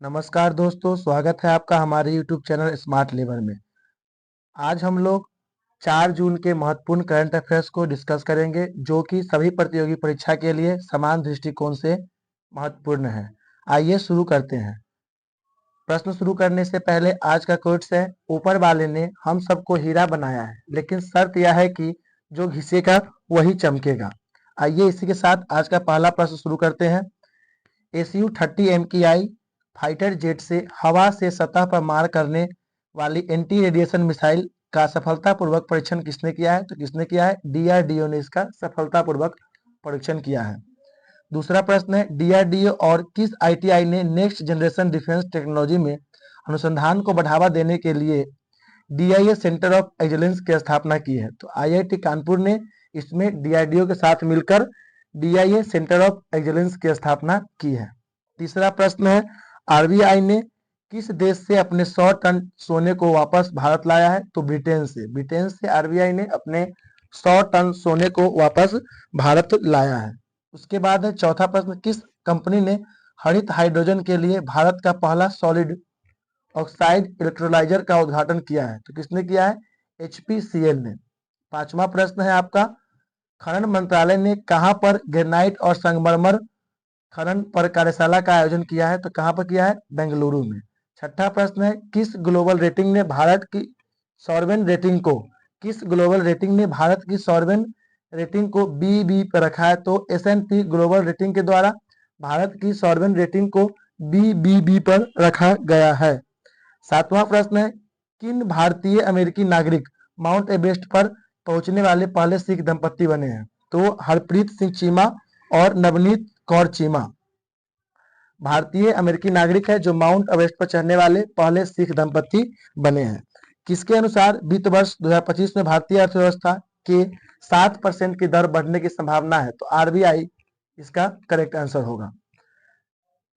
नमस्कार दोस्तों, स्वागत है आपका हमारे YouTube चैनल स्मार्ट लेबर में। आज हम लोग 4 जून के महत्वपूर्ण करंट अफेयर्स को डिस्कस करेंगे, जो कि सभी प्रतियोगी परीक्षा के लिए समान दृष्टिकोण से महत्वपूर्ण है। आइए शुरू करते हैं। प्रश्न शुरू करने से पहले आज का क्वेश्चन है, ऊपर वाले ने हम सबको हीरा बनाया है, लेकिन शर्त यह है कि जो घिसेगा वही चमकेगा। आइए इसी के साथ आज का पहला प्रश्न शुरू करते हैं। SU-30 MKI फाइटर जेट से हवा से सतह पर मार करने वाली एंटी रेडिएशन मिसाइल का सफलतापूर्वक परीक्षण किसने किया है? तो किसने किया है? DRDO ने इसका सफलतापूर्वक परीक्षण किया है। दूसरा प्रश्न है, DRDO और किस ITI ने नेक्स्ट जनरेशन डिफेंस टेक्नोलॉजी में अनुसंधान को बढ़ावा देने के लिए DIA सेंटर ऑफ एक्सीलेंस की स्थापना की है? तो IIT कानपुर ने इसमें DRDO के साथ मिलकर DIA सेंटर ऑफ एक्सीलेंस की स्थापना की है। तीसरा प्रश्न है, RBI ने किस देश से अपने 100 टन सोने को वापस भारत लाया है? तो ब्रिटेन से। ब्रिटेन से RBI ने अपने 100 टन सोने को वापस भारत लाया है। उसके बाद है चौथा प्रश्न, किस कंपनी ने हरित हाइड्रोजन के लिए भारत का पहला सॉलिड ऑक्साइड इलेक्ट्रोलाइजर का उद्घाटन किया है? तो किसने किया है? HPCL ने। पांचवा प्रश्न है आपका, खनन मंत्रालय ने कहां पर ग्रेनाइट और संगमरमर खनन पर कार्यशाला का आयोजन किया है? तो कहां पर किया है? बेंगलुरु में। छठा प्रश्न है, किस ग्लोबल रेटिंग ने भारत की सॉवरेन रेटिंग को BB पर रखा है? तो S&P ग्लोबल रेटिंग के द्वारा भारत की सॉवरेन रेटिंग को BBB पर रखा गया है। सातवां प्रश्न है, किन भारतीय अमेरिकी नागरिक माउंट एवरेस्ट पर पहुंचने वाले पहले सिख दंपति बने हैं? तो हरप्रीत सिंह चीमा और नवनीत कौर चीमा भारतीय अमेरिकी नागरिक है जो माउंट एवरेस्ट पर चढ़ने वाले पहले सिख दंपति बने हैं। किसके अनुसार वित्त वर्ष 2025 में भारतीय अर्थव्यवस्था के 7% की दर बढ़ने की संभावना है? तो RBI इसका करेक्ट आंसर होगा।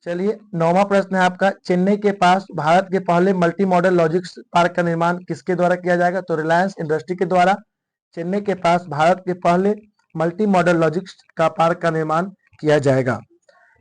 चलिए, नौवां प्रश्न है आपका, चेन्नई के पास भारत के पहले मल्टी मॉडल लॉजिस्टिक्स पार्क का निर्माण किसके द्वारा किया जाएगा? तो रिलायंस इंडस्ट्री के द्वारा चेन्नई के पास भारत के पहले मल्टी मॉडल लॉजिस्टिक्स का पार्क का निर्माण किया जाएगा।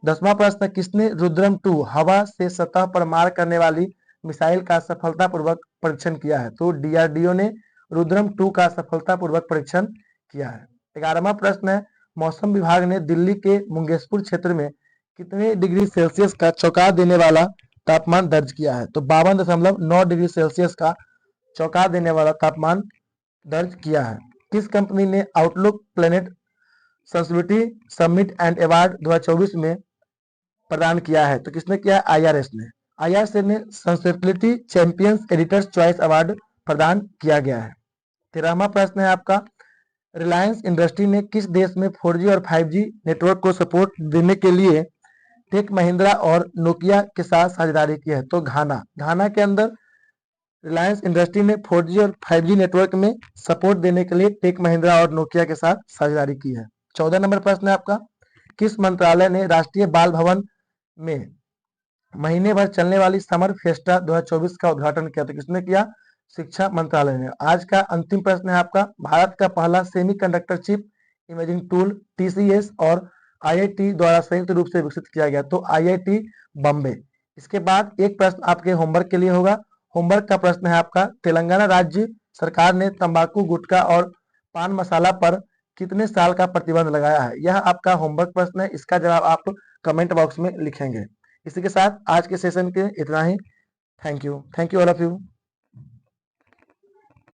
10वां प्रश्न, किसने रुद्रम 2 हवा से सतह पर मार करने वाली मिसाइल का सफलतापूर्वक परीक्षण किया है? तो DRDO ने रुद्रम 2 का सफलतापूर्वक परीक्षण किया है। 11वां प्रश्न है, मौसम विभाग ने दिल्ली के मुंगेशपुर क्षेत्र में कितने डिग्री सेल्सियस का चौंका देने वाला तापमान दर्ज किया है? तो 52.9 डिग्री सेल्सियस का चौंका देने वाला तापमान दर्ज किया है। किस कंपनी ने outlook planet sustainability summit and award 2024 में प्रदान किया है? तो किसने किया? IRS ने। IRS ने sustainability champions editors choice award प्रदान किया गया है। 13वां प्रश्न है आपका, रिलायंस इंडस्ट्री ने किस देश में 4G और 5G नेटवर्क को सपोर्ट देने के लिए टेक महिंद्रा और नोकिया के साथ साझेदारी की है? तो घाना के अंदर रिलायंस इंडस्ट्री ने 4G और 5G नेटवर्क में सपोर्ट देने के लिए टेक महिंद्रा और नोकिया के साथ साझेदारी की है। 14 नंबर प्रश्न है आपका, किस मंत्रालय ने राष्ट्रीय बाल भवन में महीने भर चलने वाली समर फेस्टा 2024 का उद्घाटन किया? तो किसने किया? शिक्षा मंत्रालय ने। आज का अंतिम प्रश्न है आपका, भारत का पहला semiconductor chip imaging tool TCS और IIT द्वारा संयुक्त रूप से विकसित किया गया? तो IIT बॉम्बे। इसके बाद एक प्रश्न आपके होमवर्क के लिए होगा। होमवर्क का प्रश्न है आपका, तेलंगाना राज्य सरकार ने तंबाकू, गुटखा और पान मसाला पर कितने साल का प्रतिबंध लगाया है? यह आपका होमवर्क प्रश्न है। इसका जवाब आप कमेंट बॉक्स में लिखेंगे। इसी के साथ आज के सेशन के इतना ही। Thank you all of you.